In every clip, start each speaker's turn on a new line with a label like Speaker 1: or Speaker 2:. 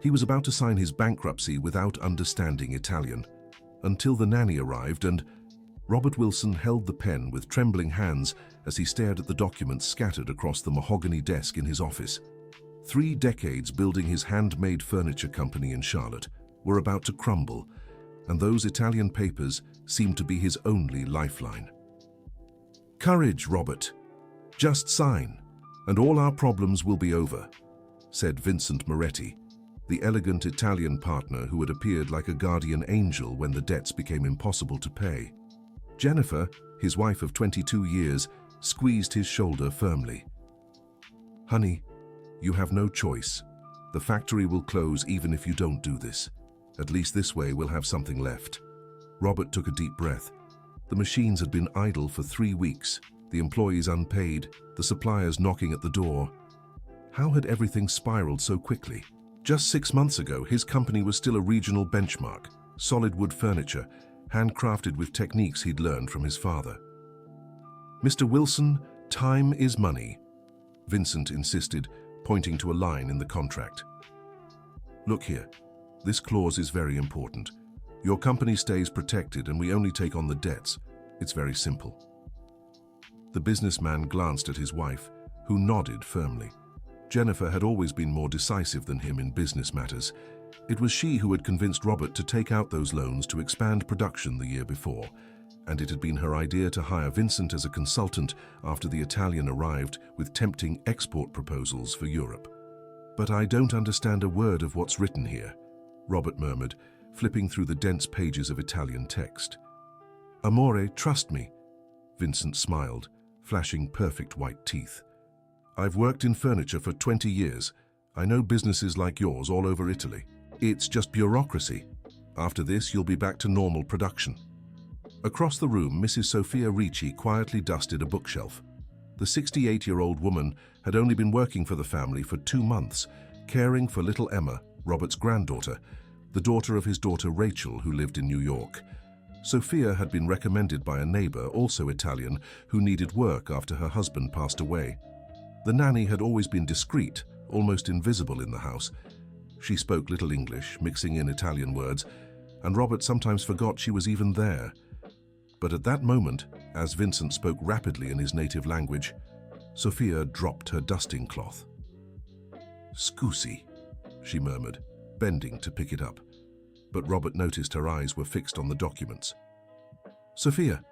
Speaker 1: He was about to sign his bankruptcy without understanding Italian, until the nanny arrived and Robert Wilson held the pen with trembling hands as he stared at the documents scattered across the mahogany desk in his office. 3 decades building his handmade furniture company in Charlotte were about to crumble, and those Italian papers seemed to be his only lifeline. "Courage, Robert. Just sign, and all our problems will be over," said Vincent Moretti, the elegant Italian partner who had appeared like a guardian angel when the debts became impossible to pay. Jennifer, his wife of 22 years, squeezed his shoulder firmly. "Honey, you have no choice. The factory will close even if you don't do this. At least this way we'll have something left." Robert took a deep breath. The machines had been idle for 3 weeks, the employees unpaid, the suppliers knocking at the door. How had everything spiraled so quickly? Just 6 months ago, his company was still a regional benchmark, solid wood furniture, handcrafted with techniques he'd learned from his father. "Mr. Wilson, time is money," Vincent insisted, pointing to a line in the contract. "Look here, this clause is very important. Your company stays protected and we only take on the debts. It's very simple." The businessman glanced at his wife, who nodded firmly. Jennifer had always been more decisive than him in business matters. It was she who had convinced Robert to take out those loans to expand production the year before, and it had been her idea to hire Vincent as a consultant after the Italian arrived with tempting export proposals for Europe. "But I don't understand a word of what's written here," Robert murmured, flipping through the dense pages of Italian text. "Amore, trust me," Vincent smiled, flashing perfect white teeth. "I've worked in furniture for 20 years. I know businesses like yours all over Italy. It's just bureaucracy. After this, you'll be back to normal production." Across the room, Mrs. Sophia Ricci quietly dusted a bookshelf. The 68-year-old woman had only been working for the family for 2 months, caring for little Emma, Robert's granddaughter, the daughter of his daughter Rachel, who lived in New York. Sophia had been recommended by a neighbor, also Italian, who needed work after her husband passed away. The nanny had always been discreet, almost invisible in the house. She spoke little English, mixing in Italian words, and Robert sometimes forgot she was even there. But at that moment, as Vincent spoke rapidly in his native language, Sophia dropped her dusting cloth. "Scusi," she murmured, bending to pick it up. But Robert noticed her eyes were fixed on the documents. "Sophia,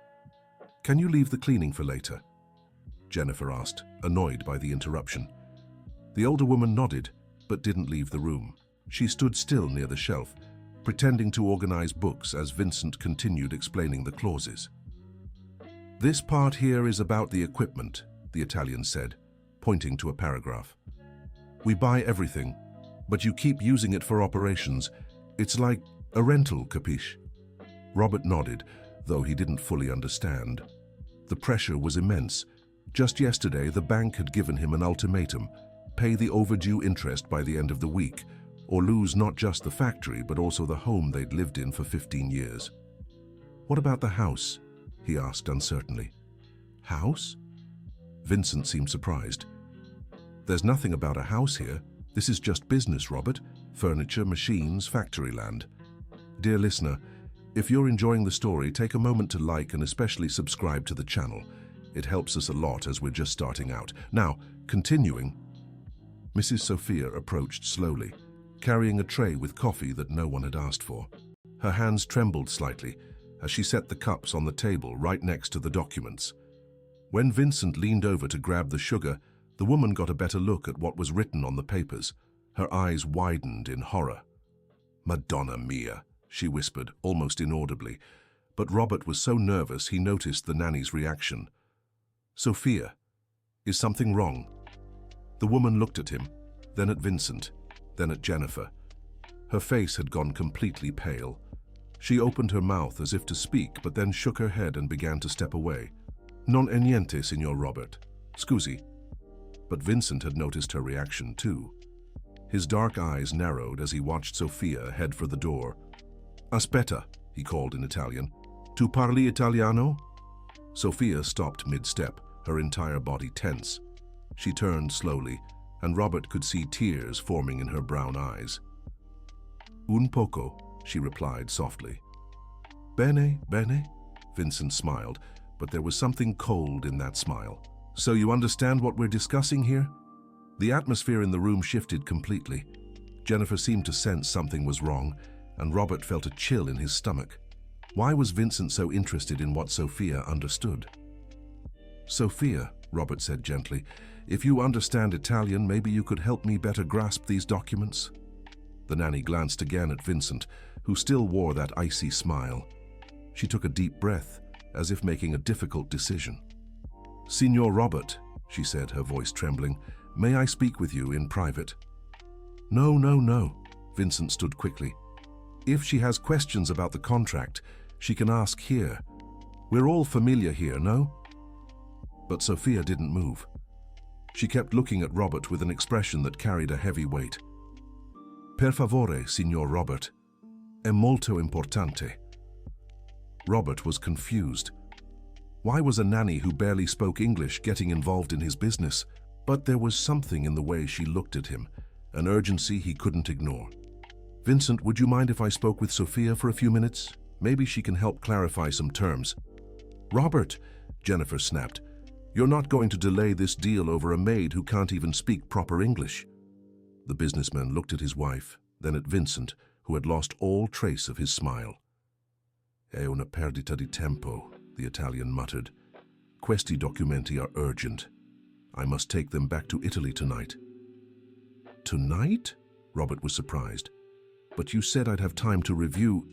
Speaker 1: can you leave the cleaning for later?" Jennifer asked, annoyed by the interruption. The older woman nodded, but didn't leave the room. She stood still near the shelf, pretending to organize books as Vincent continued explaining the clauses. "This part here is about the equipment," the Italian said, pointing to a paragraph. "We buy everything, but you keep using it for operations. It's like a rental, capiche?" Robert nodded, though he didn't fully understand. The pressure was immense. Just yesterday, the bank had given him an ultimatum: pay the overdue interest by the end of the week, or lose not just the factory, but also the home they'd lived in for 15 years. "What about the house?" he asked uncertainly. "House?" Vincent seemed surprised. "There's nothing about a house here. This is just business, Robert. Furniture, machines, factory land." Dear listener, if you're enjoying the story, take a moment to like and especially subscribe to the channel. It helps us a lot as we're just starting out. Now, continuing. Mrs. Sophia approached slowly, carrying a tray with coffee that no one had asked for. Her hands trembled slightly as she set the cups on the table right next to the documents. When Vincent leaned over to grab the sugar, the woman got a better look at what was written on the papers. Her eyes widened in horror. "Madonna mia," she whispered, almost inaudibly. But Robert was so nervous he noticed the nanny's reaction. "Sophia, is something wrong?" The woman looked at him, then at Vincent, then at Jennifer. Her face had gone completely pale. She opened her mouth as if to speak, but then shook her head and began to step away. "Non è niente, signor Robert. Scusi." But Vincent had noticed her reaction too. His dark eyes narrowed as he watched Sophia head for the door. "Aspetta," he called in Italian. "Tu parli italiano?" Sophia stopped mid-step, her entire body tense. She turned slowly, and Robert could see tears forming in her brown eyes. Un poco, she replied softly. Bene, bene, Vincent smiled, but there was something cold in that smile. So you understand what we're discussing here? The atmosphere in the room shifted completely. Jennifer seemed to sense something was wrong, and Robert felt a chill in his stomach. Why was Vincent so interested in what Sophia understood? Sophia, Robert said gently, if you understand Italian, maybe you could help me better grasp these documents? The nanny glanced again at Vincent, who still wore that icy smile. She took a deep breath, as if making a difficult decision. Signor Robert, she said, her voice trembling, may I speak with you in private? No, no, no, Vincent stood quickly. If she has questions about the contract, she can ask here. We're all familiar here, no? But Sophia didn't move. She kept looking at Robert with an expression that carried a heavy weight. Per favore, Signor Robert. È molto importante. Robert was confused. Why was a nanny who barely spoke English getting involved in his business? But there was something in the way she looked at him, an urgency he couldn't ignore. Vincent, would you mind if I spoke with Sophia for a few minutes? Maybe she can help clarify some terms. Robert, Jennifer snapped, you're not going to delay this deal over a maid who can't even speak proper English. The businessman looked at his wife, then at Vincent, who had lost all trace of his smile. È una perdita di tempo, the Italian muttered. Questi documenti are urgent. I must take them back to Italy tonight. Tonight? Robert was surprised. But you said I'd have time to review.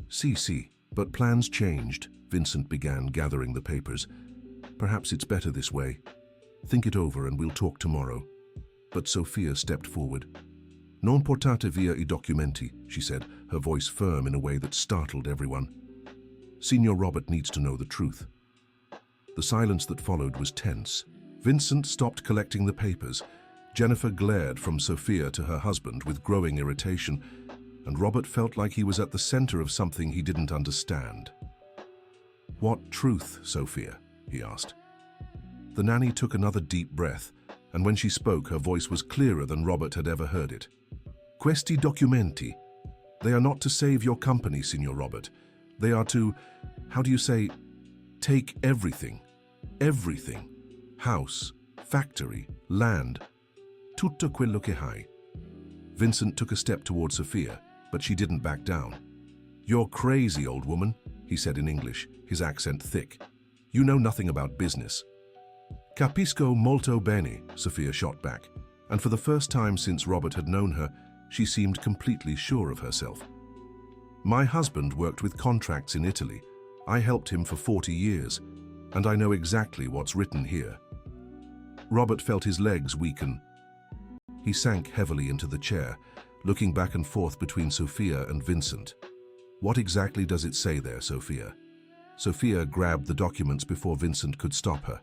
Speaker 1: Si, but plans changed. Vincent began gathering the papers. Perhaps it's better this way. Think it over and we'll talk tomorrow. But Sophia stepped forward. Non portate via I documenti, she said, her voice firm in a way that startled everyone. Signor Robert needs to know the truth. The silence that followed was tense. Vincent stopped collecting the papers. Jennifer glared from Sophia to her husband with growing irritation, and Robert felt like he was at the center of something he didn't understand. What truth, Sophia? He asked. The nanny took another deep breath, and when she spoke, her voice was clearer than Robert had ever heard it. Questi documenti. They are not to save your company, Signor Robert. They are to, how do you say, take everything. Everything. House, factory, land. Tutto quello che hai. Vincent took a step toward Sophia, but she didn't back down. You're crazy, old woman, he said in English, his accent thick. You know nothing about business. Capisco molto bene, Sophia shot back, and for the first time since Robert had known her, she seemed completely sure of herself. My husband worked with contracts in Italy. I helped him for 40 years, and I know exactly what's written here. Robert felt his legs weaken. He sank heavily into the chair, looking back and forth between Sophia and Vincent. What exactly does it say there, Sophia? Sophia grabbed the documents before Vincent could stop her.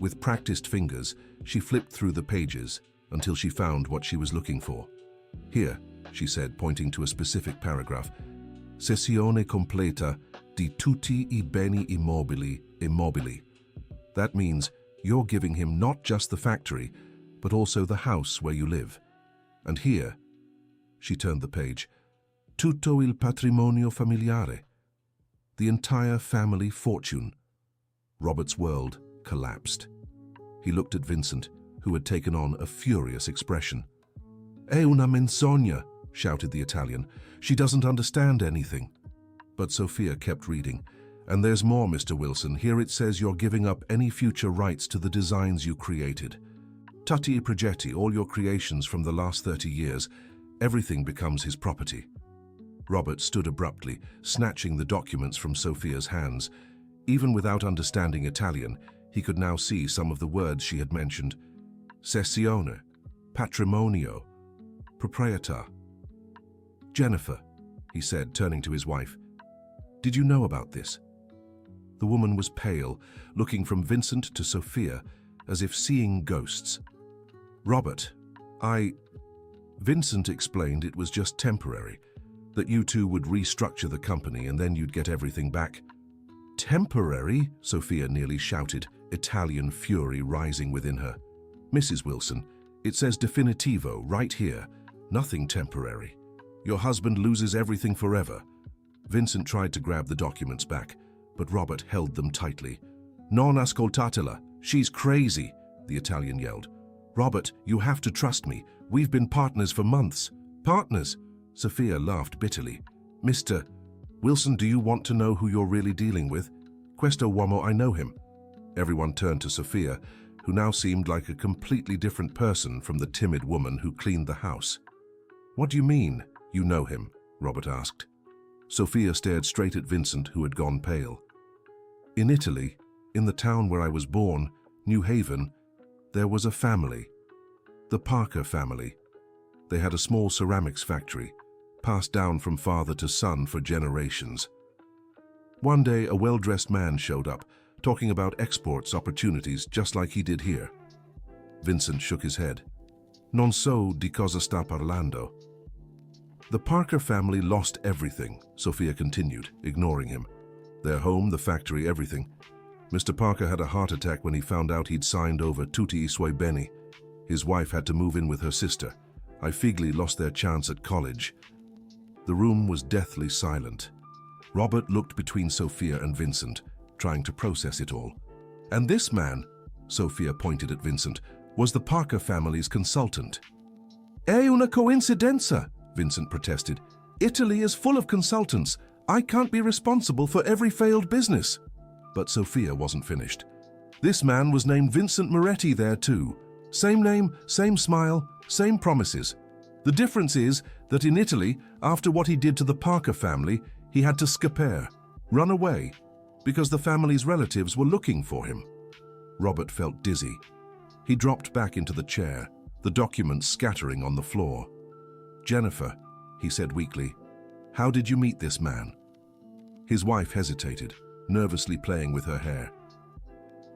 Speaker 1: With practiced fingers, she flipped through the pages until she found what she was looking for. Here, she said, pointing to a specific paragraph, Cessione completa di tutti I beni immobili. That means you're giving him not just the factory, but also the house where you live. And here, she turned the page, tutto il patrimonio familiare. The entire family fortune. Robert's world collapsed. He looked at Vincent, who had taken on a furious expression. È una menzogna, shouted the Italian. She doesn't understand anything. But Sophia kept reading. And there's more, Mr. Wilson. Here it says you're giving up any future rights to the designs you created. Tutti I progetti, all your creations from the last 30 years, everything becomes his property. Robert stood abruptly, snatching the documents from Sophia's hands. Even without understanding Italian, he could now see some of the words she had mentioned. Cessione, patrimonio, proprietà. Jennifer, he said, turning to his wife, did you know about this? The woman was pale, looking from Vincent to Sophia, as if seeing ghosts. Robert, Vincent explained it was just temporary, that you two would restructure the company and then you'd get everything back. Temporary? Sophia nearly shouted, Italian fury rising within her. Mrs. Wilson, it says definitivo right here, nothing temporary. Your husband loses everything forever." Vincent tried to grab the documents back, but Robert held them tightly. "Non ascoltatela. She's crazy," the Italian yelled. "Robert, you have to trust me. We've been partners for months." "Partners?" Sophia laughed bitterly. "Mr. Wilson, do you want to know who you're really dealing with? Questo uomo, I know him." Everyone turned to Sophia, who now seemed like a completely different person from the timid woman who cleaned the house. "What do you mean, you know him?" Robert asked. Sophia stared straight at Vincent, who had gone pale. "In Italy, in the town where I was born, New Haven, there was a family. The Parker family. They had a small ceramics factory, passed down from father to son for generations. One day, a well-dressed man showed up, talking about exports opportunities just like he did here." Vincent shook his head. "Non so di cosa sta parlando." "The Parker family lost everything," Sophia continued, ignoring him. "Their home, the factory, everything. Mr. Parker had a heart attack when he found out he'd signed over tutti I suoi beni. His wife had to move in with her sister. I figli lost their chance at college." The room was deathly silent. Robert looked between Sophia and Vincent, trying to process it all. "And this man," Sophia pointed at Vincent, "was the Parker family's consultant." "È una coincidenza," Vincent protested. "Italy is full of consultants. I can't be responsible for every failed business." But Sophia wasn't finished. "This man was named Vincent Moretti there too. Same name, same smile, same promises. The difference is that in Italy, after what he did to the Parker family, he had to scapere, run away, because the family's relatives were looking for him." Robert felt dizzy. He dropped back into the chair, the documents scattering on the floor. "Jennifer," he said weakly, "how did you meet this man?" His wife hesitated, nervously playing with her hair.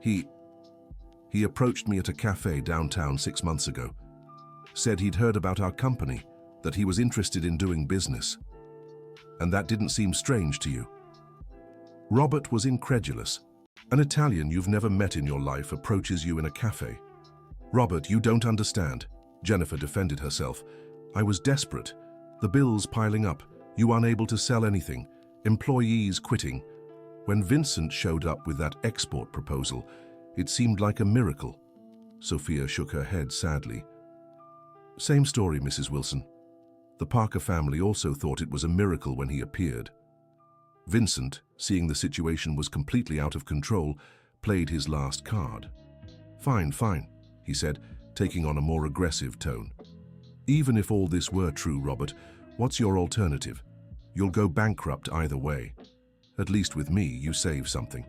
Speaker 1: He approached me at a cafe downtown 6 months ago. Said he'd heard about our company, that he was interested in doing business. And that didn't seem strange to you?" Robert was incredulous. "An Italian you've never met in your life approaches you in a cafe." "Robert, you don't understand," Jennifer defended herself. "I was desperate. The bills piling up, you unable to sell anything, employees quitting. When Vincent showed up with that export proposal, it seemed like a miracle." Sophia shook her head sadly. "Same story, Mrs. Wilson. The Parker family also thought it was a miracle when he appeared." Vincent, seeing the situation was completely out of control, played his last card. Fine, he said, taking on a more aggressive tone. "Even if all this were true, Robert, what's your alternative? You'll go bankrupt either way. At least with me, you save something."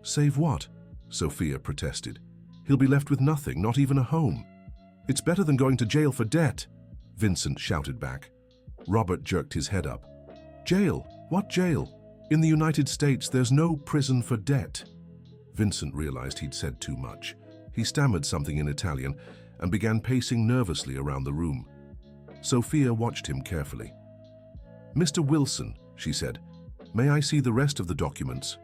Speaker 1: "Save what?" Sophia protested. "He'll be left with nothing, not even a home." "It's better than going to jail for debt," Vincent shouted back. Robert jerked his head up. "Jail? What jail? In the United States, there's no prison for debt." Vincent realized he'd said too much. He stammered something in Italian and began pacing nervously around the room. Sophia watched him carefully. "Mr. Wilson," she said, "may I see the rest of the documents?"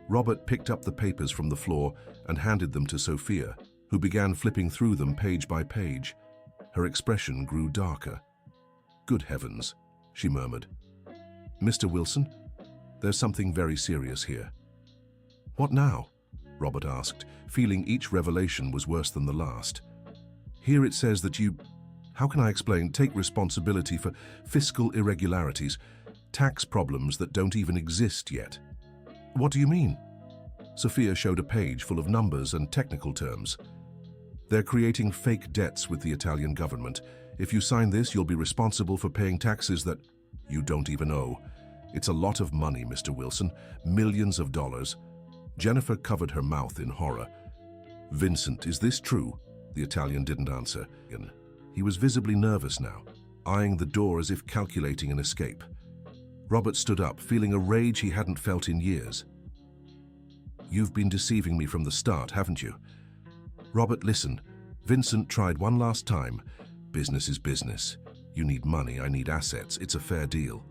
Speaker 1: Robert picked up the papers from the floor and handed them to Sophia, who began flipping through them page by page. Her expression grew darker. "Good heavens," she murmured. "Mr. Wilson, there's something very serious here." "What now?" Robert asked, feeling each revelation was worse than the last. "Here it says that you, how can I explain, take responsibility for fiscal irregularities, tax problems that don't even exist yet." "What do you mean?" Sophia showed a page full of numbers and technical terms. "They're creating fake debts with the Italian government. If you sign this, you'll be responsible for paying taxes that you don't even owe. It's a lot of money, Mr. Wilson, millions of dollars." Jennifer covered her mouth in horror. "Vincent, is this true?" The Italian didn't answer. He was visibly nervous now, eyeing the door as if calculating an escape. Robert stood up, feeling a rage he hadn't felt in years. "You've been deceiving me from the start, haven't you?" "Robert, listen. Vincent tried one last time. Business is business. You need money, I need assets. It's a fair deal."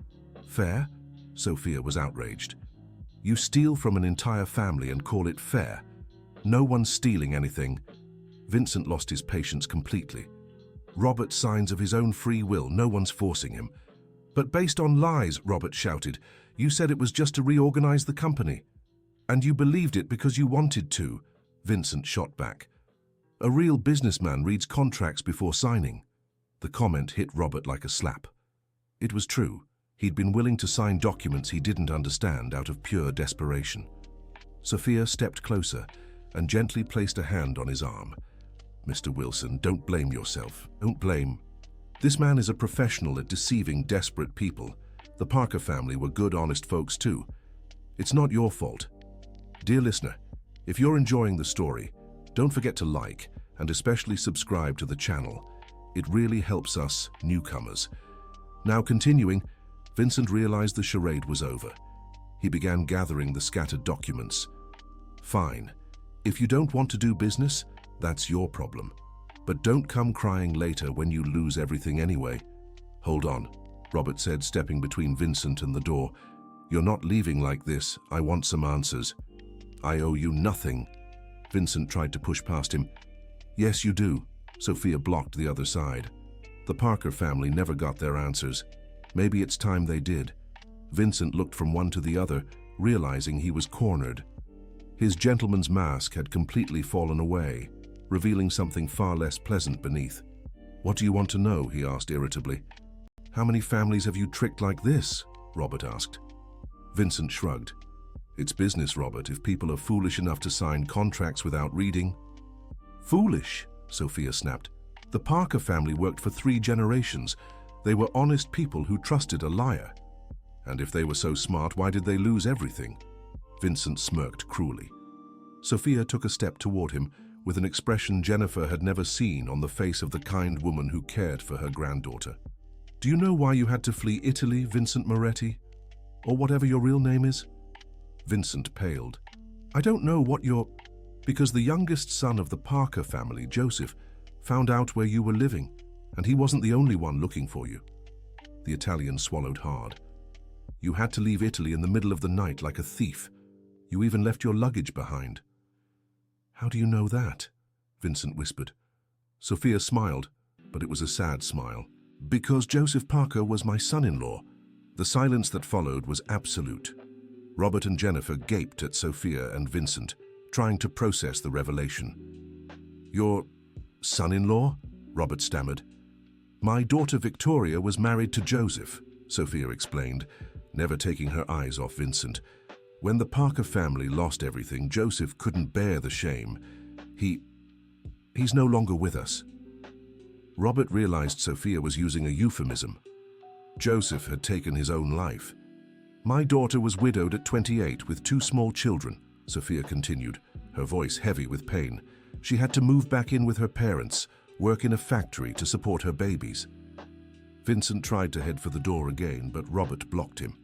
Speaker 1: "Fair?" Sophia was outraged. "You steal from an entire family and call it fair? No one's stealing anything." Vincent lost his patience completely. "Robert signs of his own free will. No one's forcing him. But based on lies, Robert shouted. You said it was just to reorganize the company. And you believed it because you wanted to, Vincent shot back. A real businessman reads contracts before signing. The comment hit Robert like a slap. It was true. He'd been willing to sign documents he didn't understand out of pure desperation. Sophia stepped closer and gently placed a hand on his arm. Mr. Wilson, don't blame yourself. Don't blame. This man is a professional at deceiving desperate people. The Parker family were good, honest folks too. It's not your fault. Dear listener, if you're enjoying the story, don't forget to like and especially subscribe to the channel. It really helps us newcomers. Now continuing, Vincent realized the charade was over. He began gathering the scattered documents. Fine. If you don't want to do business, that's your problem. But don't come crying later when you lose everything anyway. Hold on, Robert said, stepping between Vincent and the door. You're not leaving like this. I want some answers. I owe you nothing. Vincent tried to push past him. Yes, you do. Sophia blocked the other side. The Parker family never got their answers. Maybe it's time they did. Vincent looked from one to the other, realizing he was cornered. His gentleman's mask had completely fallen away, revealing something far less pleasant beneath. What do you want to know? He asked irritably. How many families have you tricked like this? Robert asked. Vincent shrugged. It's business, Robert, if people are foolish enough to sign contracts without reading. Foolish? Sophia snapped. The Parker family worked for 3 generations. They were honest people who trusted a liar. And if they were so smart, why did they lose everything? Vincent smirked cruelly. Sophia took a step toward him, with an expression Jennifer had never seen on the face of the kind woman who cared for her granddaughter. Do you know why you had to flee Italy, Vincent Moretti? Or whatever your real name is? Vincent paled. I don't know what your... Because the youngest son of the Parker family, Joseph, found out where you were living, and he wasn't the only one looking for you. The Italian swallowed hard. You had to leave Italy in the middle of the night like a thief. You even left your luggage behind. How do you know that? Vincent whispered. Sophia smiled, but it was a sad smile. Because Joseph Parker was my son-in-law. The silence that followed was absolute. Robert and Jennifer gaped at Sophia and Vincent, trying to process the revelation. Your son-in-law? Robert stammered. My daughter Victoria was married to Joseph, Sophia explained, never taking her eyes off Vincent. When the Parker family lost everything, Joseph couldn't bear the shame. He's no longer with us. Robert realized Sophia was using a euphemism. Joseph had taken his own life. My daughter was widowed at 28 with 2 small children, Sophia continued, her voice heavy with pain. She had to move back in with her parents, work in a factory to support her babies. Vincent tried to head for the door again, but Robert blocked him.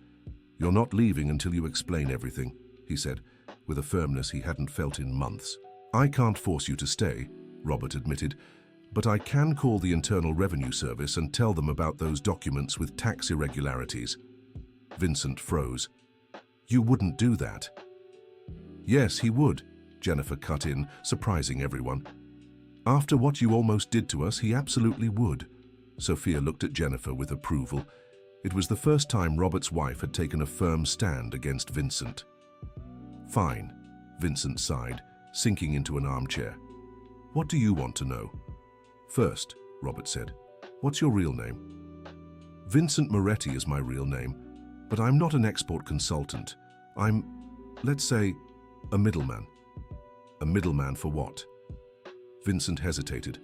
Speaker 1: You're not leaving until you explain everything, he said, with a firmness he hadn't felt in months. I can't force you to stay, Robert admitted, but I can call the Internal Revenue Service and tell them about those documents with tax irregularities. Vincent froze. You wouldn't do that. Yes, he would, Jennifer cut in, surprising everyone. After what you almost did to us, he absolutely would. Sophia looked at Jennifer with approval. It was the first time Robert's wife had taken a firm stand against Vincent. Fine, Vincent sighed, sinking into an armchair. What do you want to know? First, Robert said, what's your real name? Vincent Moretti is my real name, but I'm not an export consultant. I'm, let's say, a middleman. A middleman for what? Vincent hesitated.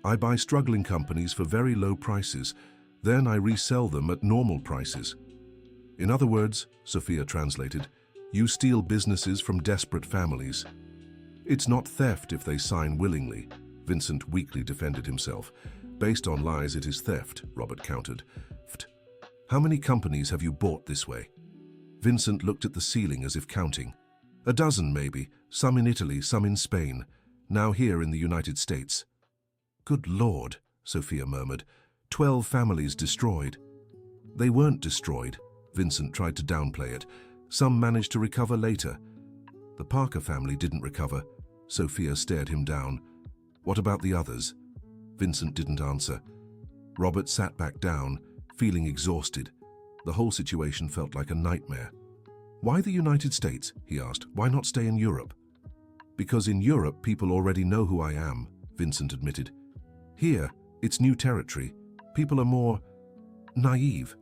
Speaker 1: I buy struggling companies for very low prices, then I resell them at normal prices. In other words, Sophia translated, you steal businesses from desperate families. It's not theft if they sign willingly, Vincent weakly defended himself. Based on lies, it is theft, Robert countered. How many companies have you bought this way? Vincent looked at the ceiling as if counting. A dozen, maybe, some in Italy, some in Spain, now here in the United States. Good Lord, Sophia murmured. 12 families destroyed. They weren't destroyed, Vincent tried to downplay it. Some managed to recover later. The Parker family didn't recover. Sophia stared him down. What about the others? Vincent didn't answer. Robert sat back down, feeling exhausted. The whole situation felt like a nightmare. "Why the United States?" he asked. "Why not stay in Europe?" "Because in Europe, people already know who I am," Vincent admitted. "Here, it's new territory. People are more naive."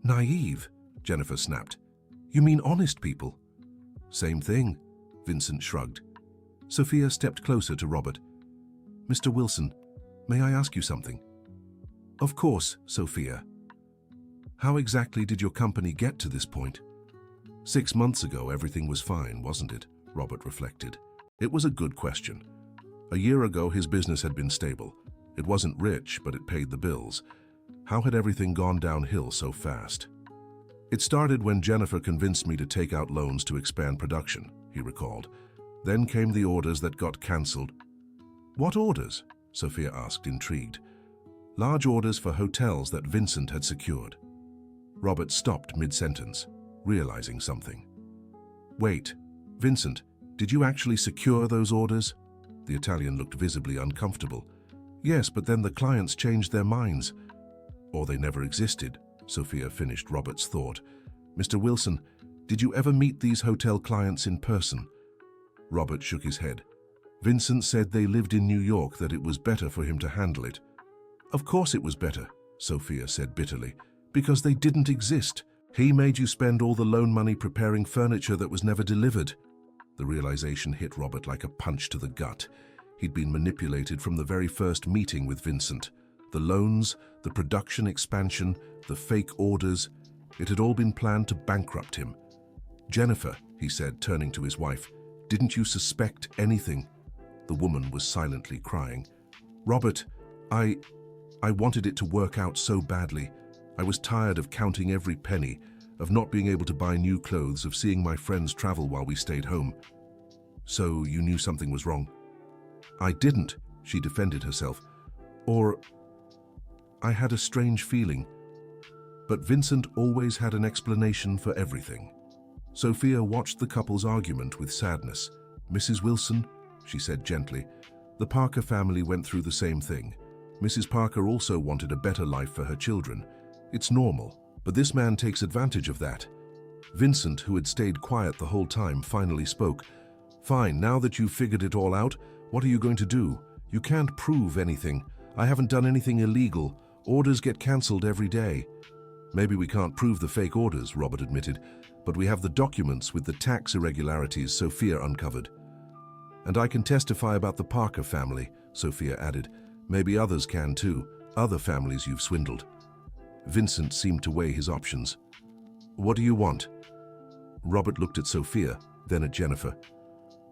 Speaker 1: "Naive?" Jennifer snapped. "You mean honest people?" "Same thing," Vincent shrugged. Sophia stepped closer to Robert. "Mr. Wilson, may I ask you something?" "Of course, Sophia." "How exactly did your company get to this point?" 6 months ago, everything was fine, wasn't it?" Robert reflected. It was a good question. A year ago, his business had been stable. It wasn't rich, but it paid the bills. How had everything gone downhill so fast? "It started when Jennifer convinced me to take out loans to expand production," he recalled. "Then came the orders that got cancelled." "What orders?" Sophia asked, intrigued. "Large orders for hotels that Vincent had secured." Robert stopped mid-sentence, realizing something. "Wait, Vincent, did you actually secure those orders?" The Italian looked visibly uncomfortable. "Yes, but then the clients changed their minds." "Or they never existed," Sophia finished Robert's thought. "Mr. Wilson, did you ever meet these hotel clients in person?" Robert shook his head. "Vincent said they lived in New York, that it was better for him to handle it." "Of course it was better," Sophia said bitterly, "because they didn't exist. He made you spend all the loan money preparing furniture that was never delivered." The realization hit Robert like a punch to the gut. He'd been manipulated from the very first meeting with Vincent. The loans, the production expansion, the fake orders, it had all been planned to bankrupt him. "Jennifer," he said, turning to his wife, "didn't you suspect anything?" The woman was silently crying. "Robert, I wanted it to work out so badly. I was tired of counting every penny, of not being able to buy new clothes, of seeing my friends travel while we stayed home." "So you knew something was wrong?" "I didn't," she defended herself. "Or I had a strange feeling." But Vincent always had an explanation for everything. Sophia watched the couple's argument with sadness. "Mrs. Wilson," she said gently, "the Parker family went through the same thing. Mrs. Parker also wanted a better life for her children. It's normal, but this man takes advantage of that." Vincent, who had stayed quiet the whole time, finally spoke. "Fine, now that you've figured it all out, what are you going to do? You can't prove anything. I haven't done anything illegal. Orders get cancelled every day." "Maybe we can't prove the fake orders," Robert admitted, "but we have the documents with the tax irregularities Sophia uncovered." "And I can testify about the Parker family," Sophia added. "Maybe others can too, other families you've swindled." Vincent seemed to weigh his options. "What do you want?" Robert looked at Sophia, then at Jennifer.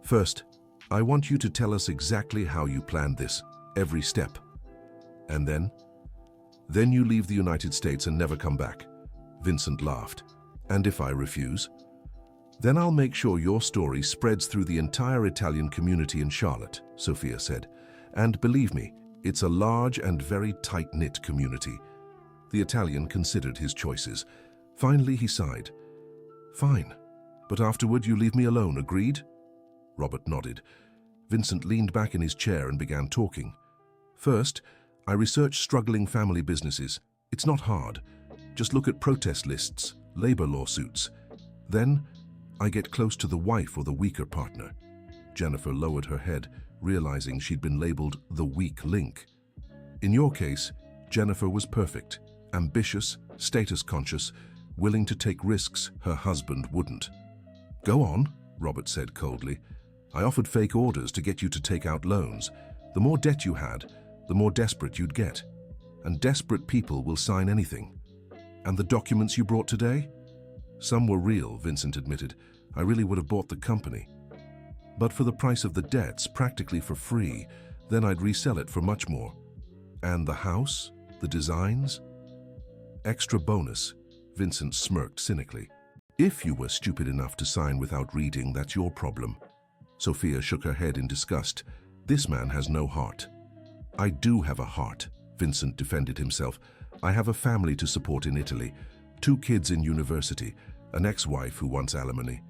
Speaker 1: "First, I want you to tell us exactly how you planned this, every step." "And then?" "Then you leave the United States and never come back." Vincent laughed. "And if I refuse?" "Then I'll make sure your story spreads through the entire Italian community in Charlotte," Sophia said. "And believe me, it's a large and very tight-knit community." The Italian considered his choices. Finally, he sighed. "Fine, but afterward you leave me alone, agreed?" Robert nodded. Vincent leaned back in his chair and began talking. "First, I researched struggling family businesses. It's not hard. Just look at protest lists, labor lawsuits. Then, I get close to the wife or the weaker partner." Jennifer lowered her head, realizing she'd been labeled the weak link. "In your case, Jennifer was perfect, ambitious, status-conscious, willing to take risks her husband wouldn't." "Go on," Robert said coldly. "I offered fake orders to get you to take out loans. The more debt you had, the more desperate you'd get. And desperate people will sign anything." "And the documents you brought today?" "Some were real," Vincent admitted. "I really would have bought the company. But for the price of the debts, practically for free, then I'd resell it for much more." "And the house? The designs?" "Extra bonus," Vincent smirked cynically. "If you were stupid enough to sign without reading, that's your problem." Sophia shook her head in disgust. "This man has no heart." "I do have a heart," Vincent defended himself. "I have a family to support in Italy, 2 kids in university, an ex-wife who wants alimony."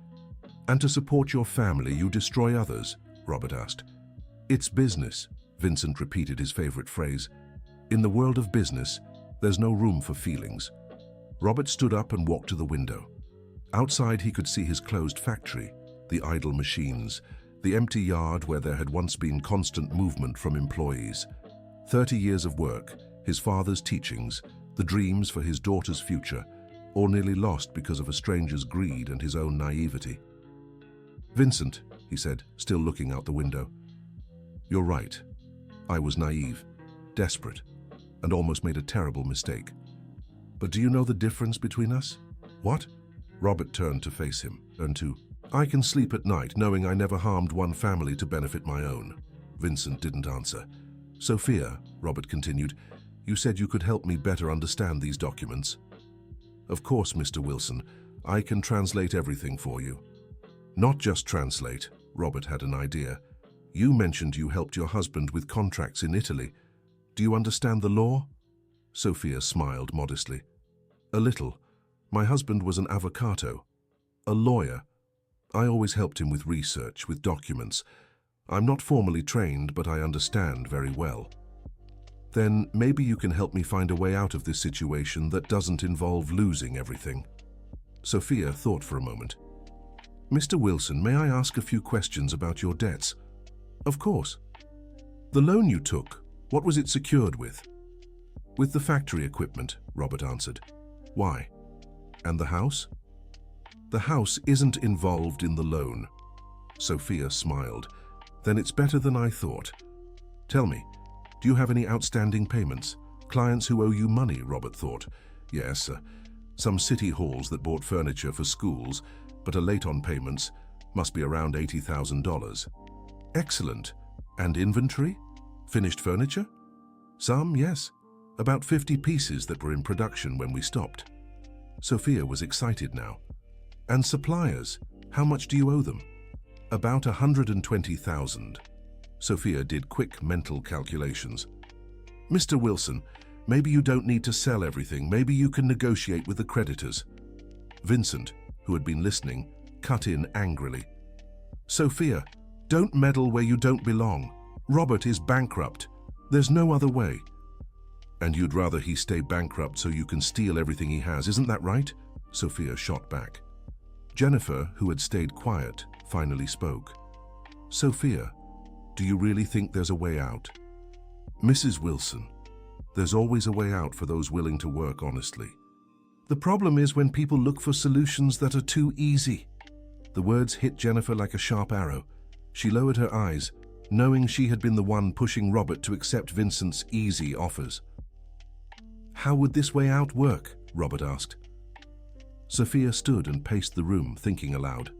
Speaker 1: "And to support your family, you destroy others?" Robert asked. "It's business," Vincent repeated his favorite phrase. "In the world of business, There's no room for feelings. Robert stood up and walked to the window. Outside he could see his closed factory, the idle machines, the empty yard where there had once been constant movement from employees. 30 years of work, his father's teachings, the dreams for his daughter's future, all nearly lost because of a stranger's greed and his own naivety. "Vincent," he said, still looking out the window. "You're right. I was naive, desperate, and almost made a terrible mistake. But do you know the difference between us?" "What?" Robert turned to face him, and "I can sleep at night knowing I never harmed one family to benefit my own." Vincent didn't answer. "Sophia," Robert continued, "you said you could help me better understand these documents." "Of course, Mr. Wilson. I can translate everything for you." "Not just translate," Robert had an idea. "You mentioned you helped your husband with contracts in Italy. Do you understand the law?" Sophia smiled modestly. "A little. My husband was an avvocato, a lawyer. I always helped him with research, with documents. I'm not formally trained, but I understand very well." "Then maybe you can help me find a way out of this situation that doesn't involve losing everything." Sophia thought for a moment. "Mr. Wilson, may I ask a few questions about your debts?" "Of course." "The loan you took, what was it secured with?" "With the factory equipment," Robert answered. "Why? And the house?" "The house isn't involved in the loan." Sophia smiled. "Then it's better than I thought. Tell me, do you have any outstanding payments? Clients who owe you money?" Robert thought. "Yes, some city halls that bought furniture for schools, but are late on payments, must be around $80,000. "Excellent. And inventory? Finished furniture?" "Some, yes. About 50 pieces that were in production when we stopped." Sophia was excited now. "And suppliers, how much do you owe them?" "About 120,000. Sophia did quick mental calculations. "Mr. Wilson, maybe you don't need to sell everything. Maybe you can negotiate with the creditors." Vincent, who had been listening, cut in angrily. "Sophia, don't meddle where you don't belong. Robert is bankrupt. There's no other way." "And you'd rather he stay bankrupt so you can steal everything he has, isn't that right?" Sophia shot back. Jennifer, who had stayed quiet, finally spoke. "Sophia, do you really think there's a way out?" "Mrs. Wilson, there's always a way out for those willing to work honestly. The problem is when people look for solutions that are too easy." The words hit Jennifer like a sharp arrow. She lowered her eyes, knowing she had been the one pushing Robert to accept Vincent's easy offers. "How would this way out work?" Robert asked. Sophia stood and paced the room, thinking aloud.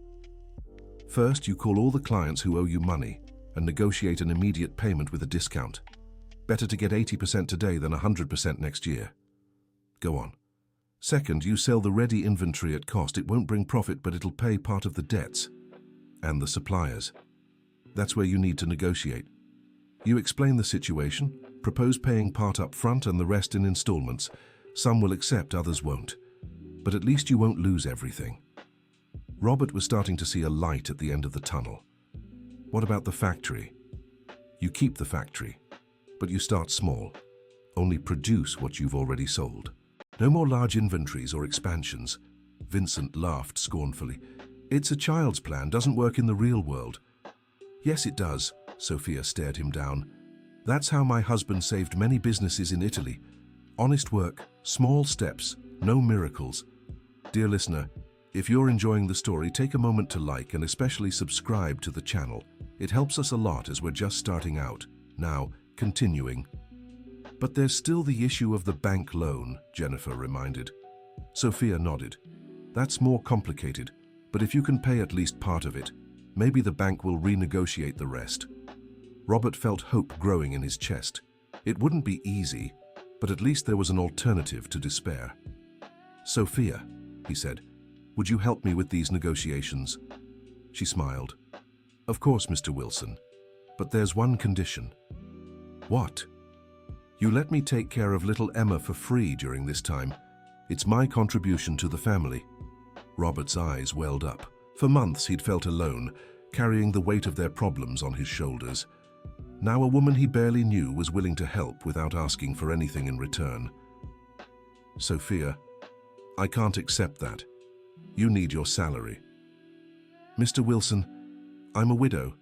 Speaker 1: "First, you call all the clients who owe you money and negotiate an immediate payment with a discount. Better to get 80% today than 100% next year. Go on. Second, you sell the ready inventory at cost. It won't bring profit, but it'll pay part of the debts. And the suppliers. That's where you need to negotiate. You explain the situation, propose paying part up front and the rest in installments. Some will accept, others won't. But at least you won't lose everything." Robert was starting to see a light at the end of the tunnel. "What about the factory?" "You keep the factory, but you start small. Only produce what you've already sold. No more large inventories or expansions." Vincent laughed scornfully. "It's a child's plan, doesn't work in the real world." "Yes, it does." Sophia stared him down. "That's how my husband saved many businesses in Italy. Honest work, small steps, no miracles." Dear listener, if you're enjoying the story, take a moment to like and especially subscribe to the channel. It helps us a lot as we're just starting out. Now, continuing. "But there's still the issue of the bank loan," Jennifer reminded. Sophia nodded. "That's more complicated, but if you can pay at least part of it, maybe the bank will renegotiate the rest." Robert felt hope growing in his chest. It wouldn't be easy, but at least there was an alternative to despair. "Sophia," he said, "would you help me with these negotiations?" She smiled. "Of course, Mr. Wilson, but there's one condition." "What?" "You let me take care of little Emma for free during this time. It's my contribution to the family." Robert's eyes welled up. For months he'd felt alone, carrying the weight of their problems on his shoulders. Now a woman he barely knew was willing to help without asking for anything in return. Sophia, I can't accept that. You need your salary. Mr. Wilson, I'm a widow.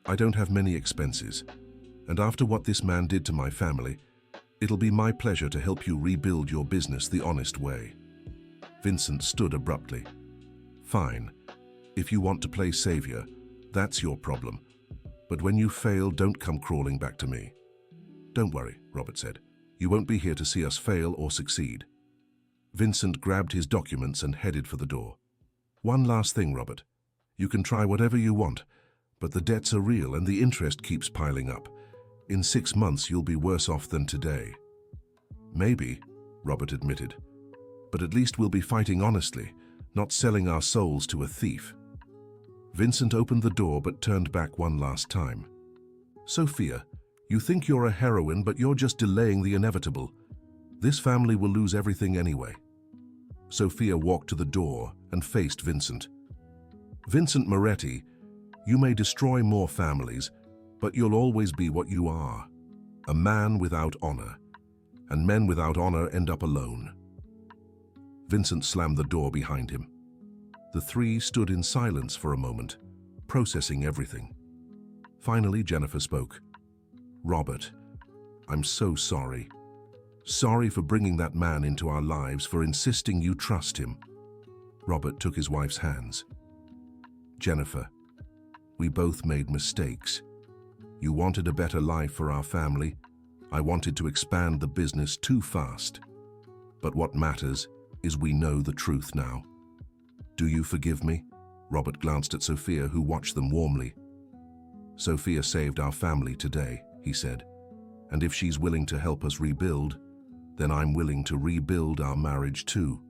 Speaker 1: I don't have many expenses. And after what this man did to my family, it'll be my pleasure to help you rebuild your business the honest way. Vincent stood abruptly. Fine. If you want to play savior, that's your problem. But when you fail, don't come crawling back to me. Don't worry, Robert said. You won't be here to see us fail or succeed. Vincent grabbed his documents and headed for the door. One last thing, Robert. You can try whatever you want, but the debts are real and the interest keeps piling up. In 6 months, you'll be worse off than today. Maybe, Robert admitted, but at least we'll be fighting honestly, not selling our souls to a thief. Vincent opened the door but turned back one last time. Sophia, you think you're a heroine, but you're just delaying the inevitable. This family will lose everything anyway. Sophia walked to the door and faced Vincent. Vincent Moretti, you may destroy more families, but you'll always be what you are, a man without honor, and men without honor end up alone. Vincent slammed the door behind him. The three stood in silence for a moment, processing everything. Finally, Jennifer spoke. Robert, I'm so sorry. Sorry for bringing that man into our lives, for insisting you trust him. Robert took his wife's hands. Jennifer, we both made mistakes. You wanted a better life for our family. I wanted to expand the business too fast. But what matters is we know the truth now. Do you forgive me? Robert glanced at Sophia, who watched them warmly. Sophia saved our family today, he said. And if she's willing to help us rebuild, then I'm willing to rebuild our marriage too.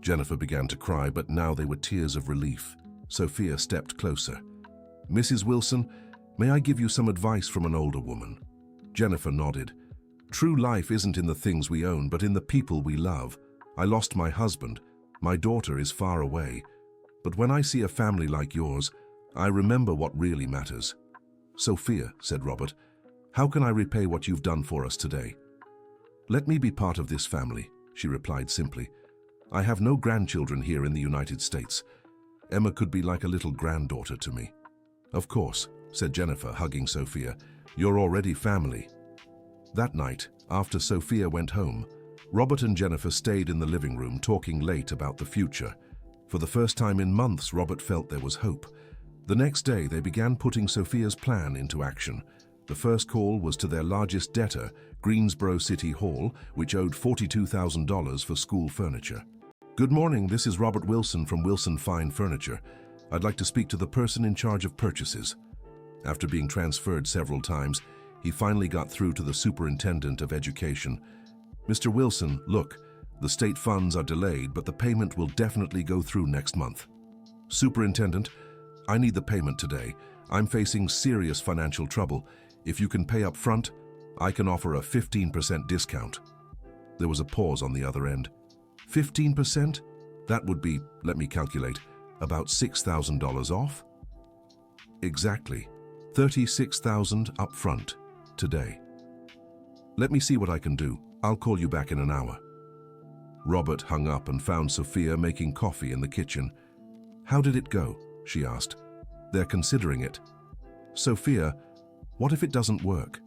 Speaker 1: Jennifer began to cry, but now they were tears of relief. Sophia stepped closer. Mrs. Wilson, may I give you some advice from an older woman? Jennifer nodded. True life isn't in the things we own, but in the people we love. I lost my husband. My daughter is far away. But when I see a family like yours, I remember what really matters. Sophia, said Robert, how can I repay what you've done for us today? Let me be part of this family, she replied simply. I have no grandchildren here in the United States. Emma could be like a little granddaughter to me. Of course, said Jennifer, hugging Sophia. You're already family. That night, after Sophia went home, Robert and Jennifer stayed in the living room talking late about the future. For the first time in months, Robert felt there was hope. The next day, they began putting Sophia's plan into action. The first call was to their largest debtor, Greensboro City Hall, which owed $42,000 for school furniture. Good morning, this is Robert Wilson from Wilson Fine Furniture. I'd like to speak to the person in charge of purchases. After being transferred several times, he finally got through to the superintendent of education. Mr. Wilson, look, the state funds are delayed, but the payment will definitely go through next month. Superintendent, I need the payment today. I'm facing serious financial trouble. If you can pay up front, I can offer a 15% discount. There was a pause on the other end. 15%? That would be, let me calculate, about $6,000 off? Exactly. $36,000 up front, today. Let me see what I can do. I'll call you back in an hour. Robert hung up and found Sophia making coffee in the kitchen. How did it go? She asked. They're considering it. Sophia, what if it doesn't work?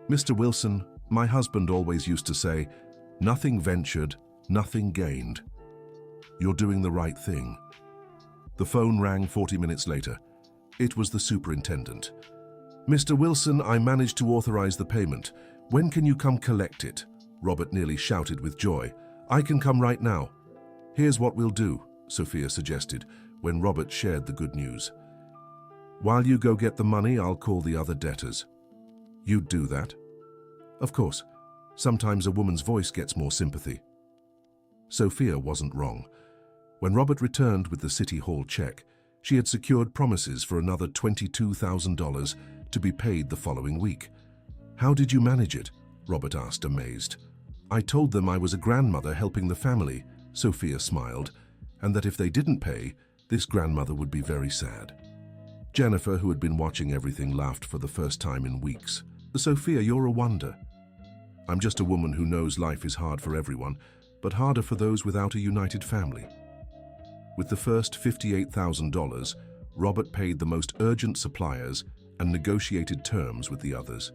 Speaker 1: Mr. Wilson, my husband always used to say, nothing ventured, nothing gained. You're doing the right thing. The phone rang 40 minutes later. It was the superintendent. Mr. Wilson, I managed to authorize the payment. When can you come collect it? Robert nearly shouted with joy. I can come right now. Here's what we'll do, Sophia suggested, when Robert shared the good news. While you go get the money, I'll call the other debtors. You'd do that? Of course. Sometimes a woman's voice gets more sympathy. Sophia wasn't wrong. When Robert returned with the City Hall check, she had secured promises for another $22,000 to be paid the following week. How did you manage it? Robert asked, amazed. I told them I was a grandmother helping the family, Sophia smiled, and that if they didn't pay, this grandmother would be very sad. Jennifer, who had been watching everything, laughed for the first time in weeks. Sophia, you're a wonder. I'm just a woman who knows life is hard for everyone, but harder for those without a united family. With the first $58,000, Robert paid the most urgent suppliers and negotiated terms with the others.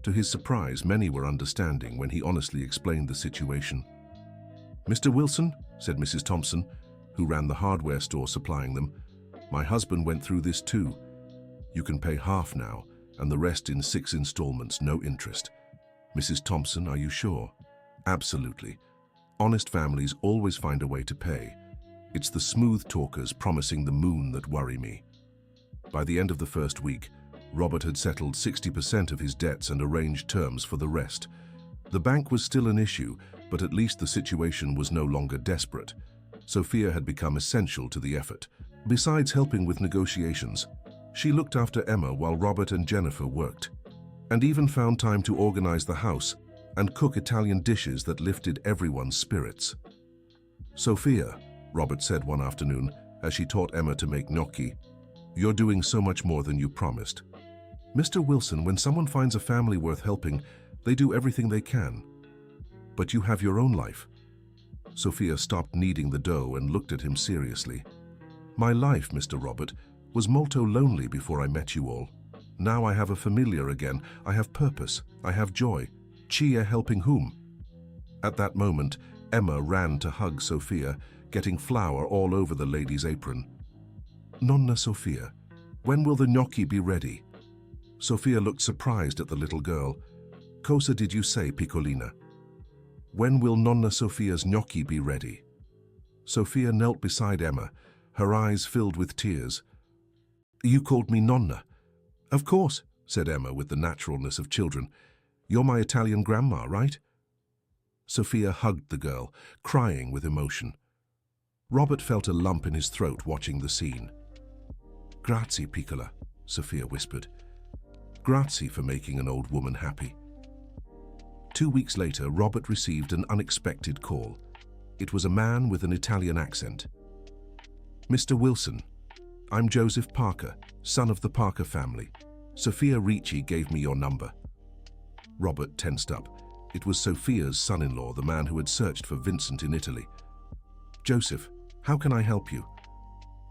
Speaker 1: To his surprise, many were understanding when he honestly explained the situation. "Mr. Wilson," said Mrs. Thompson, who ran the hardware store supplying them, "my husband went through this too. You can pay half now, and the rest in 6 installments, no interest." "Mrs. Thompson, are you sure?" "Absolutely. Honest families always find a way to pay. It's the smooth talkers promising the moon that worry me." By the end of the first week, Robert had settled 60% of his debts and arranged terms for the rest. The bank was still an issue, but at least the situation was no longer desperate. Sophia had become essential to the effort. Besides helping with negotiations, she looked after Emma while Robert and Jennifer worked, and even found time to organize the house and cook Italian dishes that lifted everyone's spirits. "Sophia," Robert said one afternoon as she taught Emma to make gnocchi, "you're doing so much more than you promised." "Mr. Wilson, when someone finds a family worth helping, they do everything they can. But you have your own life." Sophia stopped kneading the dough and looked at him seriously. "My life, Mr. Robert, was molto lonely before I met you all. Now I have a familiar again. I have purpose. I have joy. Chia helping whom?" At that moment, Emma ran to hug Sophia, getting flour all over the lady's apron. "Nonna Sophia, when will the gnocchi be ready?" Sophia looked surprised at the little girl. "Cosa did you say, Piccolina?" "When will Nonna Sophia's gnocchi be ready?" Sophia knelt beside Emma, her eyes filled with tears. "You called me Nonna." "Of course," said Emma with the naturalness of children. "You're my Italian grandma, right?" Sophia hugged the girl, crying with emotion. Robert felt a lump in his throat watching the scene. "Grazie, piccola," Sophia whispered. "Grazie for making an old woman happy." 2 weeks later, Robert received an unexpected call. It was a man with an Italian accent. "Mr. Wilson, I'm Joseph Parker, son of the Parker family. Sophia Ricci gave me your number." Robert tensed up. It was Sophia's son-in-law, the man who had searched for Vincent in Italy. "Joseph, how can I help you?"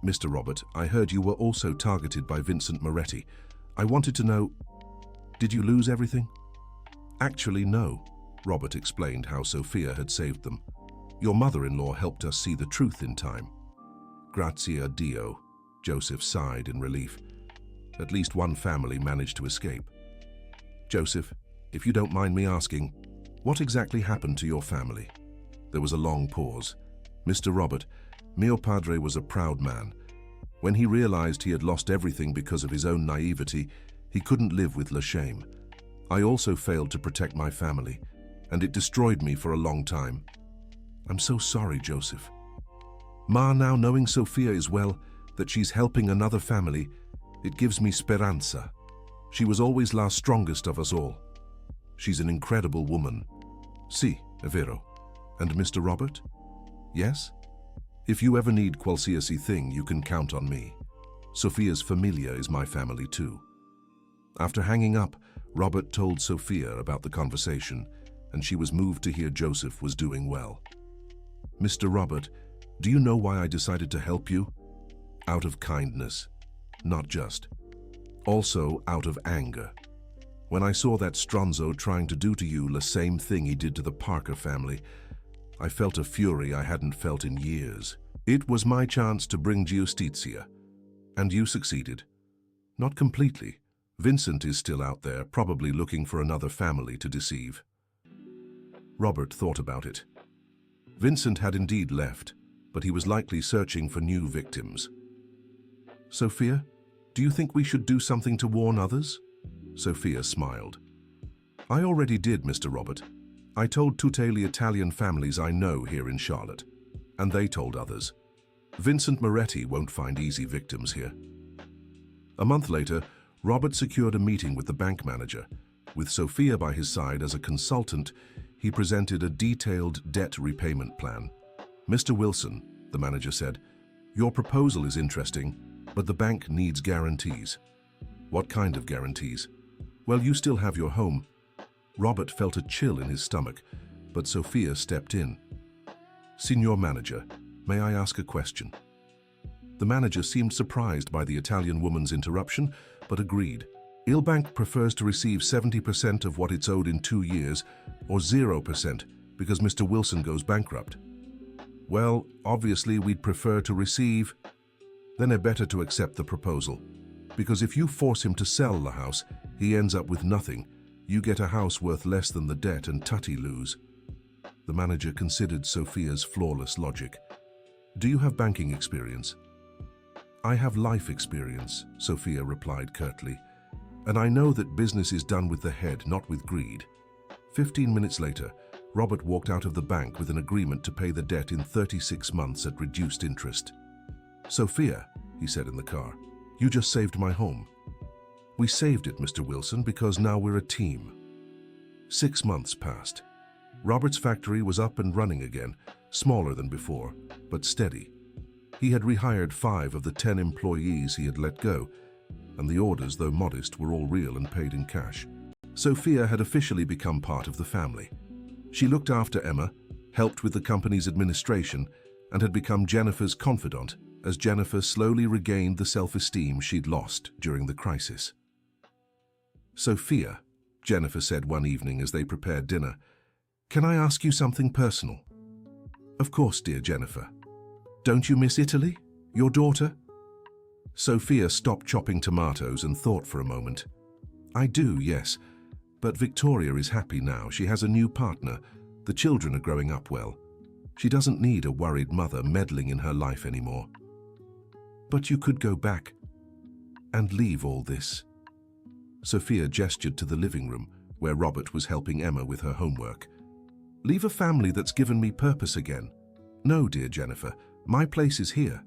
Speaker 1: "Mr. Robert, I heard you were also targeted by Vincent Moretti. I wanted to know, did you lose everything?" "Actually, no." Robert explained how Sophia had saved them. "Your mother-in-law helped us see the truth in time." "Grazie a Dio," Joseph sighed in relief. At least one family managed to escape. "Joseph, if you don't mind me asking, what exactly happened to your family?" There was a long pause. "Mr. Robert, mio padre was a proud man. When he realized he had lost everything because of his own naivety, he couldn't live with the shame. I also failed to protect my family, and it destroyed me for a long time." "I'm so sorry, Joseph." "Ma, now knowing Sophia is well, that she's helping another family, it gives me speranza. She was always la strongest of us all. She's an incredible woman." "Sì, è vero. And Mr. Robert?" "Yes? If you ever need qualsiasi thing, you can count on me. Sophia's familia is my family too." After hanging up, Robert told Sophia about the conversation, and she was moved to hear Joseph was doing well. "Mr. Robert, do you know why I decided to help you? Out of kindness. Not just. Also out of anger. When I saw that Stronzo trying to do to you the same thing he did to the Parker family, I felt a fury I hadn't felt in years. It was my chance to bring Giustizia, and you succeeded. Not completely. Vincent is still out there, probably looking for another family to deceive." Robert thought about it. Vincent had indeed left, but he was likely searching for new victims. "Sophia, do you think we should do something to warn others?" Sophia smiled. "I already did, Mr. Robert. I told tutte le Italian families I know here in Charlotte, and they told others. Vincent Moretti won't find easy victims here." A month later, Robert secured a meeting with the bank manager. With Sophia by his side as a consultant, he presented a detailed debt repayment plan. "Mr. Wilson," the manager said, "your proposal is interesting, but the bank needs guarantees." "What kind of guarantees?" "Well, you still have your home." Robert felt a chill in his stomach, but Sophia stepped in. "Signor Manager, may I ask a question?" The manager seemed surprised by the Italian woman's interruption, but agreed. "Il Bank prefers to receive 70% of what it's owed in 2 years, or 0% because Mr. Wilson goes bankrupt." "Well, obviously we'd prefer to receive." "Then it's better to accept the proposal. Because if you force him to sell the house, he ends up with nothing. You get a house worth less than the debt and Tutty lose." The manager considered Sophia's flawless logic. "Do you have banking experience?" "I have life experience," Sophia replied curtly. "And I know that business is done with the head, not with greed." 15 minutes later, Robert walked out of the bank with an agreement to pay the debt in 36 months at reduced interest. "Sophia," he said in the car, "you just saved my home." "We saved it, Mr. Wilson, because now we're a team." 6 months passed. Robert's factory was up and running again, smaller than before, but steady. He had rehired 5 of the 10 employees he had let go, and the orders, though modest, were all real and paid in cash. Sophia had officially become part of the family. She looked after Emma, helped with the company's administration, and had become Jennifer's confidant as Jennifer slowly regained the self-esteem she'd lost during the crisis. "Sophia," Jennifer said one evening as they prepared dinner, "can I ask you something personal?" "Of course, dear Jennifer. Don't you miss Italy, your daughter?" Sophia stopped chopping tomatoes and thought for a moment. "I do, yes. But Victoria is happy now. She has a new partner. The children are growing up well. She doesn't need a worried mother meddling in her life anymore." "But you could go back and leave all this." Sophia gestured to the living room, where Robert was helping Emma with her homework. "Leave a family that's given me purpose again." "No, dear Jennifer, my place is here."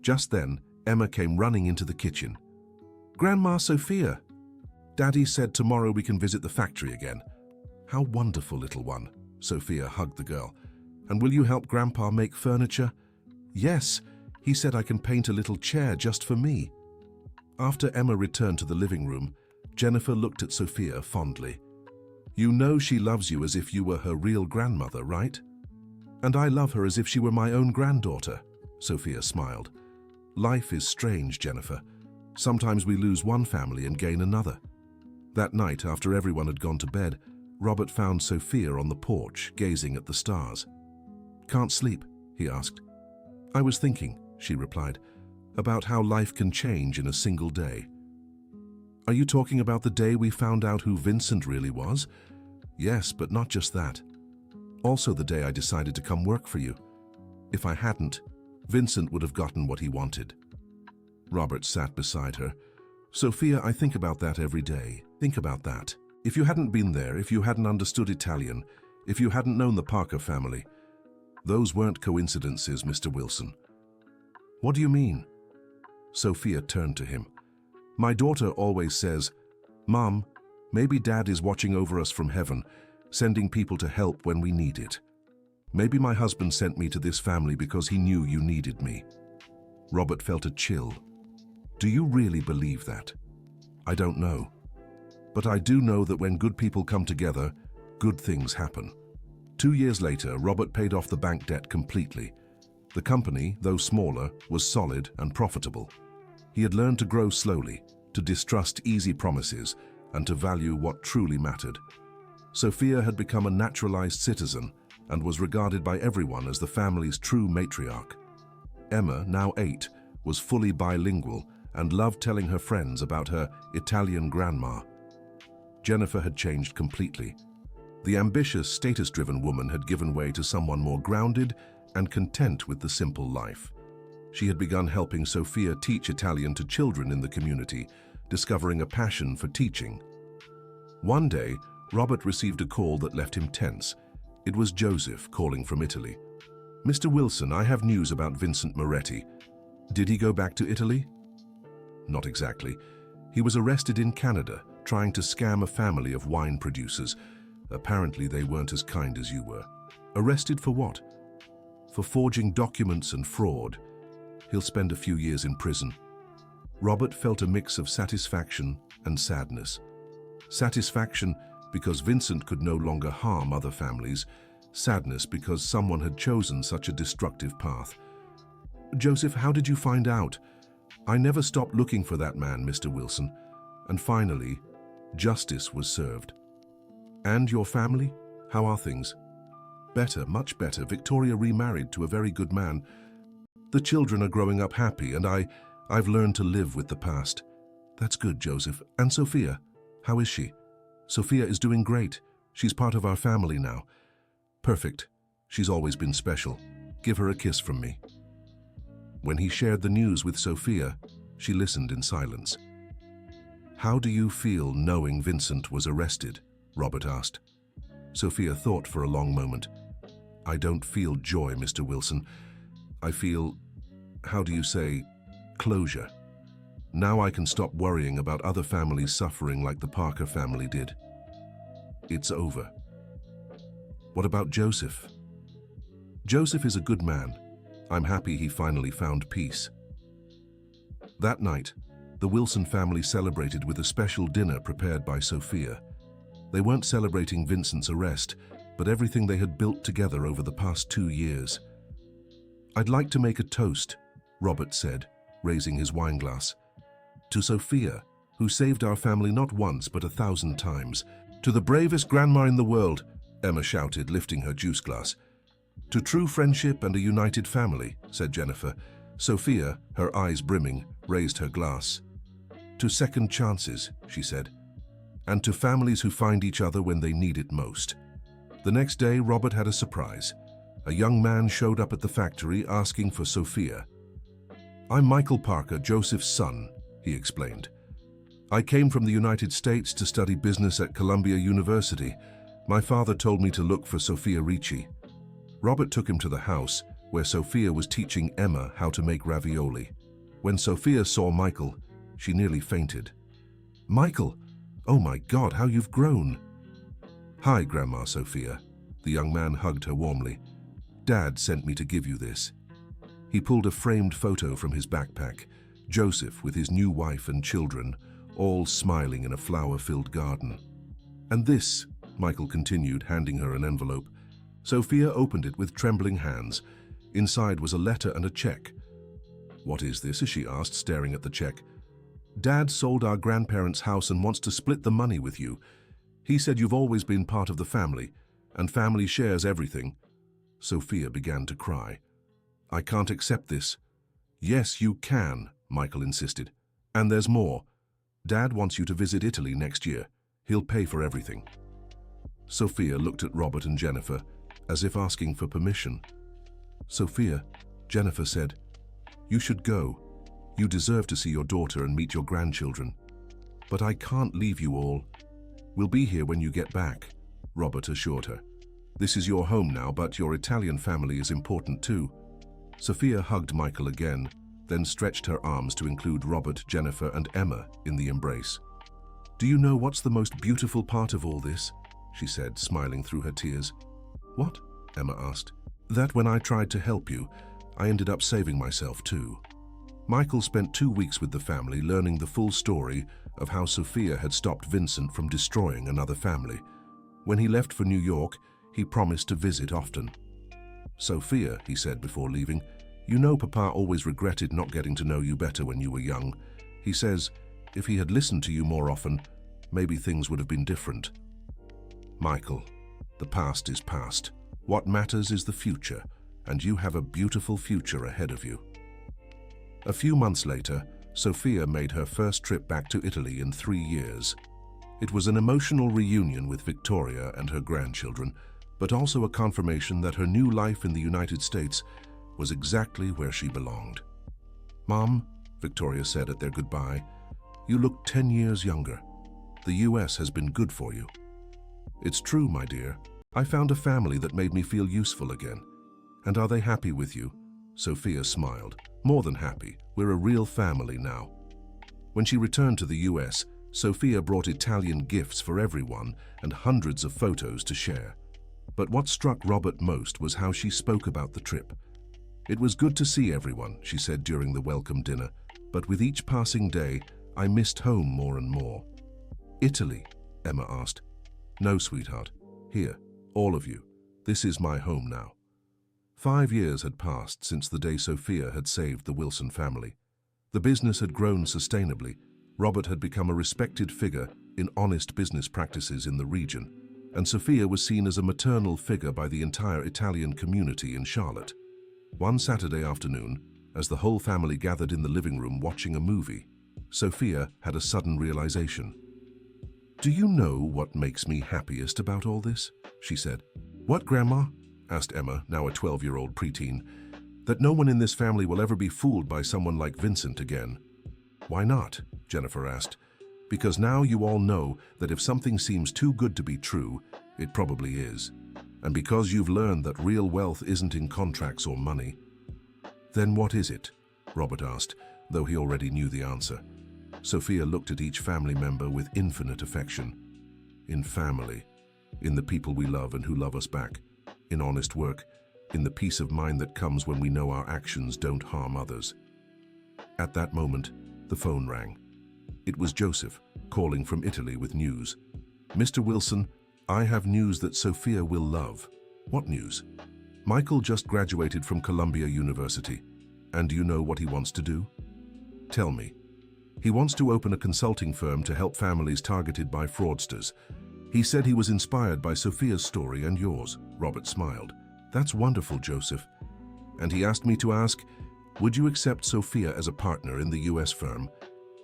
Speaker 1: Just then, Emma came running into the kitchen. "Grandma Sophia, Daddy said tomorrow we can visit the factory again." "How wonderful, little one." Sophia hugged the girl. "And will you help Grandpa make furniture?" "Yes, he said I can paint a little chair just for me." After Emma returned to the living room, Jennifer looked at Sophia fondly. "You know she loves you as if you were her real grandmother, right?" "And I love her as if she were my own granddaughter," Sophia smiled. "Life is strange, Jennifer. Sometimes we lose one family and gain another." That night, after everyone had gone to bed, Robert found Sophia on the porch, gazing at the stars. "Can't sleep?" he asked. "I was thinking," she replied, "about how life can change in a single day." "Are you talking about the day we found out who Vincent really was?" "Yes, but not just that. Also the day I decided to come work for you. If I hadn't, Vincent would have gotten what he wanted." Robert sat beside her. "Sophia, I think about that every day. Think about that. If you hadn't been there, if you hadn't understood Italian, if you hadn't known the Parker family, those weren't coincidences, Mr. Wilson." "What do you mean?" Sophia turned to him. "My daughter always says, 'Mom, maybe Dad is watching over us from heaven, sending people to help when we need it. Maybe my husband sent me to this family because he knew you needed me.'" Robert felt a chill. "Do you really believe that?" "I don't know. But I do know that when good people come together, good things happen." 2 years later, Robert paid off the bank debt completely. The company, though smaller, was solid and profitable. He had learned to grow slowly, to distrust easy promises, and to value what truly mattered. Sophia had become a naturalized citizen and was regarded by everyone as the family's true matriarch. Emma, now 8, was fully bilingual and loved telling her friends about her Italian grandma. Jennifer had changed completely. The ambitious, status-driven woman had given way to someone more grounded and content with the simple life. She had begun helping Sophia teach Italian to children in the community, discovering a passion for teaching. One day, Robert received a call that left him tense. It was Joseph calling from Italy. "Mr. Wilson, I have news about Vincent Moretti. Did he go back to Italy?" "Not exactly. He was arrested in Canada, trying to scam a family of wine producers. Apparently they weren't as kind as you were." "Arrested for what?" "For forging documents and fraud. He'll spend a few years in prison." Robert felt a mix of satisfaction and sadness. Satisfaction because Vincent could no longer harm other families, sadness because someone had chosen such a destructive path. "Joseph, how did you find out?" "I never stopped looking for that man, Mr. Wilson. And finally, justice was served." "And your family? How are things?" "Better, much better. Victoria remarried to a very good man. The children are growing up happy, and I've learned to live with the past." "That's good, Joseph. And Sophia, how is she?" "Sophia is doing great. She's part of our family now." "Perfect. She's always been special. Give her a kiss from me." When he shared the news with Sophia, she listened in silence. "How do you feel knowing Vincent was arrested?" Robert asked. Sophia thought for a long moment. "I don't feel joy, Mr. Wilson. I feel, how do you say, closure. Now I can stop worrying about other families suffering like the Parker family did. It's over." "What about Joseph?" "Joseph is a good man. I'm happy he finally found peace." That night, the Wilson family celebrated with a special dinner prepared by Sophia. They weren't celebrating Vincent's arrest, but everything they had built together over the past 2 years. "I'd like to make a toast," Robert said, raising his wineglass. "To Sophia, who saved our family not once but 1,000 times. To the bravest grandma in the world," Emma shouted, lifting her juice glass. "To true friendship and a united family," said Jennifer. Sophia, her eyes brimming, raised her glass. "To second chances," she said. "And to families who find each other when they need it most." The next day, Robert had a surprise. A young man showed up at the factory asking for Sophia. "I'm Michael Parker, Joseph's son," he explained. "I came from the United States to study business at Columbia University. My father told me to look for Sophia Ricci." Robert took him to the house, where Sophia was teaching Emma how to make ravioli. When Sophia saw Michael, she nearly fainted. "Michael! Oh my God, how you've grown!" "Hi, Grandma Sophia." The young man hugged her warmly. "Dad sent me to give you this." He pulled a framed photo from his backpack, Joseph with his new wife and children, all smiling in a flower-filled garden. "And this," Michael continued, handing her an envelope. Sophia opened it with trembling hands. Inside was a letter and a check. "What is this?" she asked, staring at the check. "Dad sold our grandparents' house and wants to split the money with you. He said you've always been part of the family, and family shares everything." Sophia began to cry. "I can't accept this." "Yes, you can," Michael insisted. "And there's more. Dad wants you to visit Italy next year. He'll pay for everything." Sophia looked at Robert and Jennifer, as if asking for permission. "Sophia," Jennifer said, "you should go. You deserve to see your daughter and meet your grandchildren. But I can't leave you all." "We'll be here when you get back," Robert assured her. "This is your home now, but your Italian family is important too." Sophia hugged Michael again, then stretched her arms to include Robert, Jennifer, and Emma in the embrace. "Do you know what's the most beautiful part of all this?" she said, smiling through her tears. "What?" Emma asked. "That when I tried to help you, I ended up saving myself too." Michael spent 2 weeks with the family learning the full story of how Sophia had stopped Vincent from destroying another family. When he left for New York, he promised to visit often. "Sophia," he said before leaving, "you know Papa always regretted not getting to know you better when you were young. He says, if he had listened to you more often, maybe things would have been different." "Michael, the past is past. What matters is the future, and you have a beautiful future ahead of you." A few months later, Sophia made her first trip back to Italy in 3 years. It was an emotional reunion with Victoria and her grandchildren, but also a confirmation that her new life in the United States was exactly where she belonged. "Mom," Victoria said at their goodbye, "you look 10 years younger. The US has been good for you." "It's true, my dear. I found a family that made me feel useful again." "And are they happy with you?" Sophia smiled. "More than happy. We're a real family now." When she returned to the US, Sophia brought Italian gifts for everyone and hundreds of photos to share. But what struck Robert most was how she spoke about the trip. "It was good to see everyone," she said during the welcome dinner, "but with each passing day, I missed home more and more." "Italy?" Emma asked. "No, sweetheart. Here, all of you. This is my home now. 5 years had passed since the day Sophia had saved the Wilson family. The business had grown sustainably. Robert had become a respected figure in honest business practices in the region, and Sophia was seen as a maternal figure by the entire Italian community in Charlotte. One Saturday afternoon, as the whole family gathered in the living room watching a movie, Sophia had a sudden realization. "Do you know what makes me happiest about all this?" she said. "What, Grandma?" asked Emma, now a 12-year-old preteen. "That no one in this family will ever be fooled by someone like Vincent again." "Why not?" Jennifer asked. "Because now you all know that if something seems too good to be true, it probably is. And because you've learned that real wealth isn't in contracts or money." "Then what is it?" Robert asked, though he already knew the answer. Sophia looked at each family member with infinite affection. "In family, in the people we love and who love us back, in honest work, in the peace of mind that comes when we know our actions don't harm others." At that moment, the phone rang. It was Joseph, calling from Italy with news. "Mr. Wilson, I have news that Sophia will love." "What news?" "Michael just graduated from Columbia University. And do you know what he wants to do?" "Tell me." "He wants to open a consulting firm to help families targeted by fraudsters. He said he was inspired by Sophia's story and yours." Robert smiled. "That's wonderful, Joseph. And he asked me to ask, would you accept Sophia as a partner in the US firm?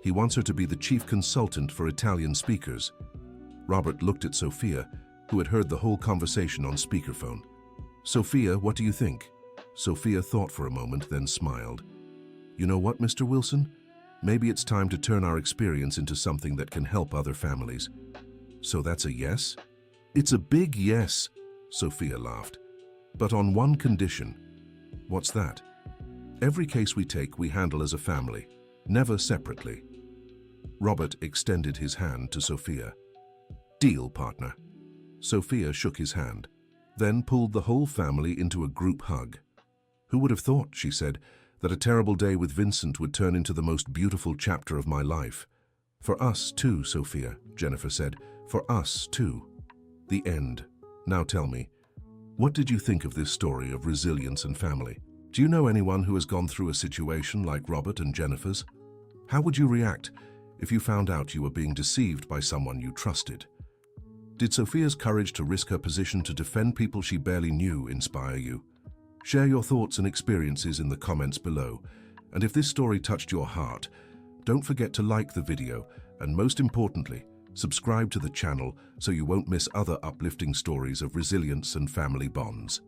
Speaker 1: He wants her to be the chief consultant for Italian speakers." Robert looked at Sophia, who had heard the whole conversation on speakerphone. "Sophia, what do you think?" Sophia thought for a moment, then smiled. "You know what, Mr. Wilson? Maybe it's time to turn our experience into something that can help other families." "So that's a yes?" "It's a big yes," Sophia laughed. "But on one condition." "What's that?" "Every case we take, we handle as a family, never separately." Robert extended his hand to Sophia. "Deal, partner." Sophia shook his hand, then pulled the whole family into a group hug. "Who would have thought," she said, "that a terrible day with Vincent would turn into the most beautiful chapter of my life?" "For us too, Sophia," Jennifer said. "For us too." The end. Now tell me, what did you think of this story of resilience and family? Do you know anyone who has gone through a situation like Robert and Jennifer's? How would you react if you found out you were being deceived by someone you trusted? Did Sophia's courage to risk her position to defend people she barely knew inspire you? Share your thoughts and experiences in the comments below. And if this story touched your heart, don't forget to like the video and, most importantly, subscribe to the channel so you won't miss other uplifting stories of resilience and family bonds.